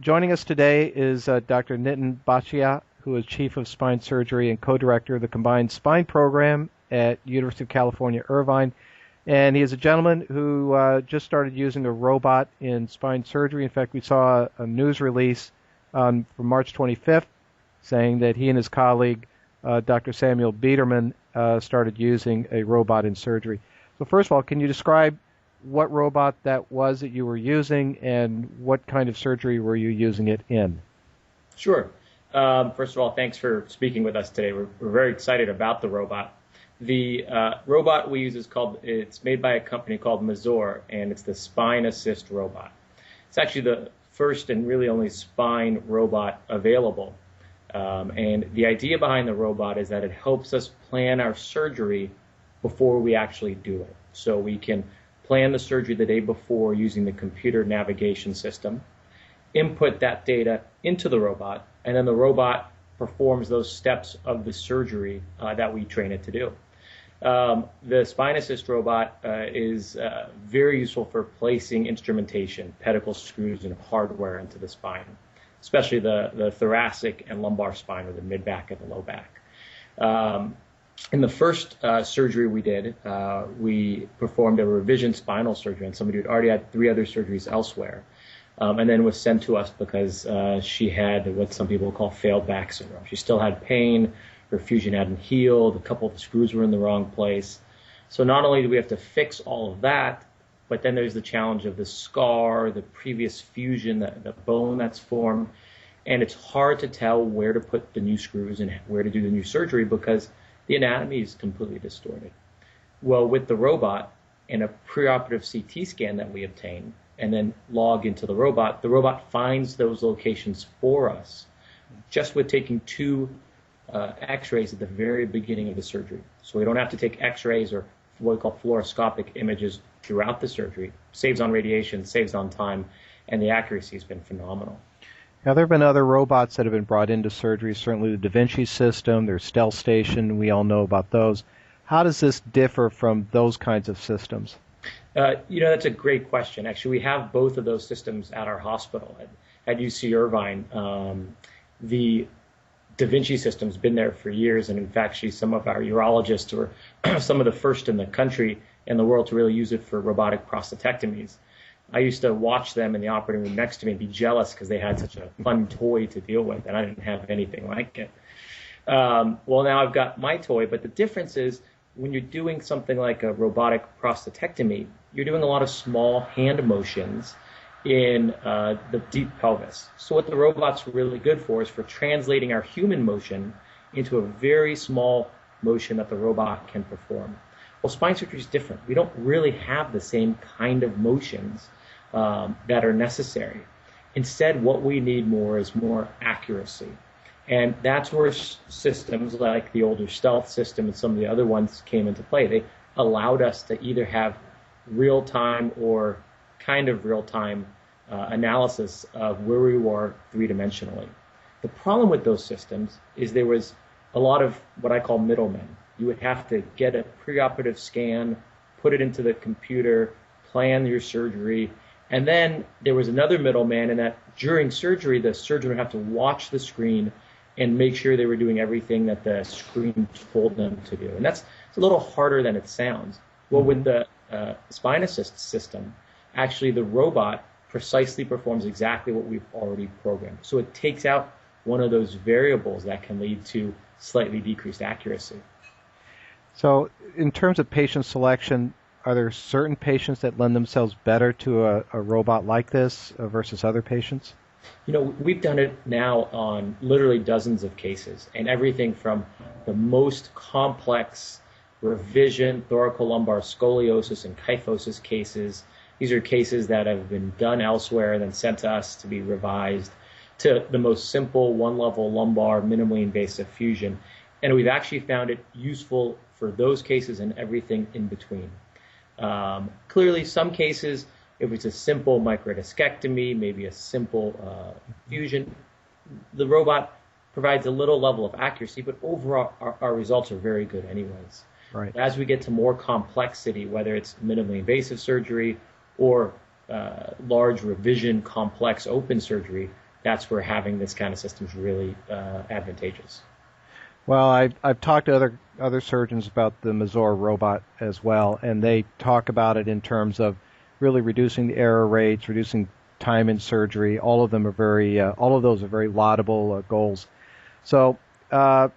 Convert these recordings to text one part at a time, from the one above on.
Joining us today is Dr. Nitin Bhatia, who is Chief of Spine Surgery and Co-Director of the Combined Spine Program at University of California, Irvine. And he is a gentleman who just started using a robot in spine surgery. In fact, we saw a news release from March 25th saying that he and his colleague, Dr. Samuel Biederman, started using a robot in surgery. So first of all, can you describe what robot that was that you were using and what kind of surgery were you using it in? Sure. First of all, thanks for speaking with us today. We're very excited about the robot. The robot we use it's made by a company called Mazor, and it's the Spine Assist robot. It's actually the first and really only spine robot available. And the idea behind the robot is that it helps us plan our surgery before we actually do it. So we can plan the surgery the day before using the computer navigation system, input that data into the robot, and then the robot performs those steps of the surgery that we train it to do. The Spine Assist robot is very useful for placing instrumentation, pedicle screws, and hardware into the spine, especially the thoracic and lumbar spine, or the mid-back and the low back. In the first surgery we did, we performed a revision spinal surgery on somebody who had already had 3 other surgeries elsewhere, and then was sent to us because she had what some people call failed back syndrome. She still had pain, her fusion hadn't healed, a couple of the screws were in the wrong place. So not only do we have to fix all of that, but then there's the challenge of the scar, the previous fusion, the bone that's formed, and it's hard to tell where to put the new screws and where to do the new surgery because the anatomy is completely distorted. Well, with the robot and a preoperative CT scan that we obtain and then log into the robot finds those locations for us just with taking 2 x-rays at the very beginning of the surgery. So we don't have to take x-rays or what we call fluoroscopic images throughout the surgery. Saves on radiation, saves on time, and the accuracy has been phenomenal. Now, there have been other robots that have been brought into surgery, certainly the Da Vinci system, there's Stealth Station, we all know about those. How does this differ from those kinds of systems? That's a great question. Actually, we have both of those systems at our hospital. At UC Irvine, the Da Vinci system's been there for years, and in fact, some of our urologists were some of the first in the country and the world to really use it for robotic prostatectomies. I used to watch them in the operating room next to me and be jealous because they had such a fun toy to deal with, and I didn't have anything like it. Well, now I've got my toy, but the difference is when you're doing something like a robotic prostatectomy, you're doing a lot of small hand motions in the deep pelvis. So what the robot's really good for is for translating our human motion into a very small motion that the robot can perform. Well, spine surgery is different. We don't really have the same kind of motions that are necessary. Instead, what we need more is more accuracy. And that's where systems like the older Stealth system and some of the other ones came into play. They allowed us to either have real-time or kind of real-time analysis of where we were 3-dimensionally. The problem with those systems is there was a lot of what I call middlemen. You would have to get a preoperative scan, put it into the computer, plan your surgery, and then there was another middleman in that during surgery, the surgeon would have to watch the screen and make sure they were doing everything that the screen told them to do. And it's a little harder than it sounds. Well, with the Spine Assist system, actually the robot precisely performs exactly what we've already programmed. So it takes out one of those variables that can lead to slightly decreased accuracy. So in terms of patient selection, are there certain patients that lend themselves better to a robot like this versus other patients? We've done it now on literally dozens of cases, and everything from the most complex revision, thoracolumbar scoliosis, and kyphosis cases. These are cases that have been done elsewhere and then sent to us to be revised, to the most simple one-level lumbar, minimally invasive fusion. And we've actually found it useful for those cases and everything in between. Clearly, some cases, if it's a simple microdiscectomy, maybe a simple fusion, the robot provides a little level of accuracy, but overall our results are very good anyways. Right. As we get to more complexity, whether it's minimally invasive surgery or large revision complex open surgery, that's where having this kind of system is really advantageous. Well, I've talked to other surgeons about the Mazor robot as well, and they talk about it in terms of really reducing the error rates, reducing time in surgery. All of them are all of those are very laudable goals. So I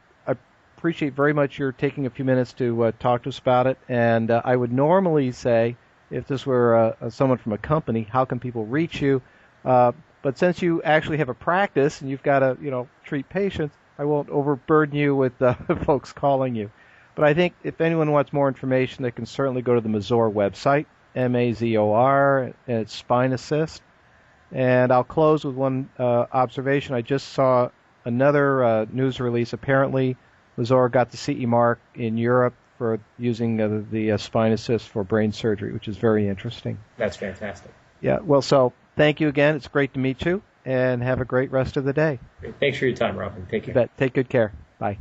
appreciate very much your taking a few minutes to talk to us about it. And I would normally say, if this were someone from a company, how can people reach you? But since you actually have a practice and you've got to, treat patients, I won't overburden you with folks calling you. But I think if anyone wants more information, they can certainly go to the Mazor website, Mazor, and it's Spine Assist. And I'll close with one observation. I just saw another news release. Apparently, Mazor got the CE mark in Europe for using the Spine Assist for brain surgery, which is very interesting. That's fantastic. Yeah, well, so thank you again. It's great to meet you, and have a great rest of the day. Great. Thanks for your time, Robin. Take care. You bet. Take good care. Bye.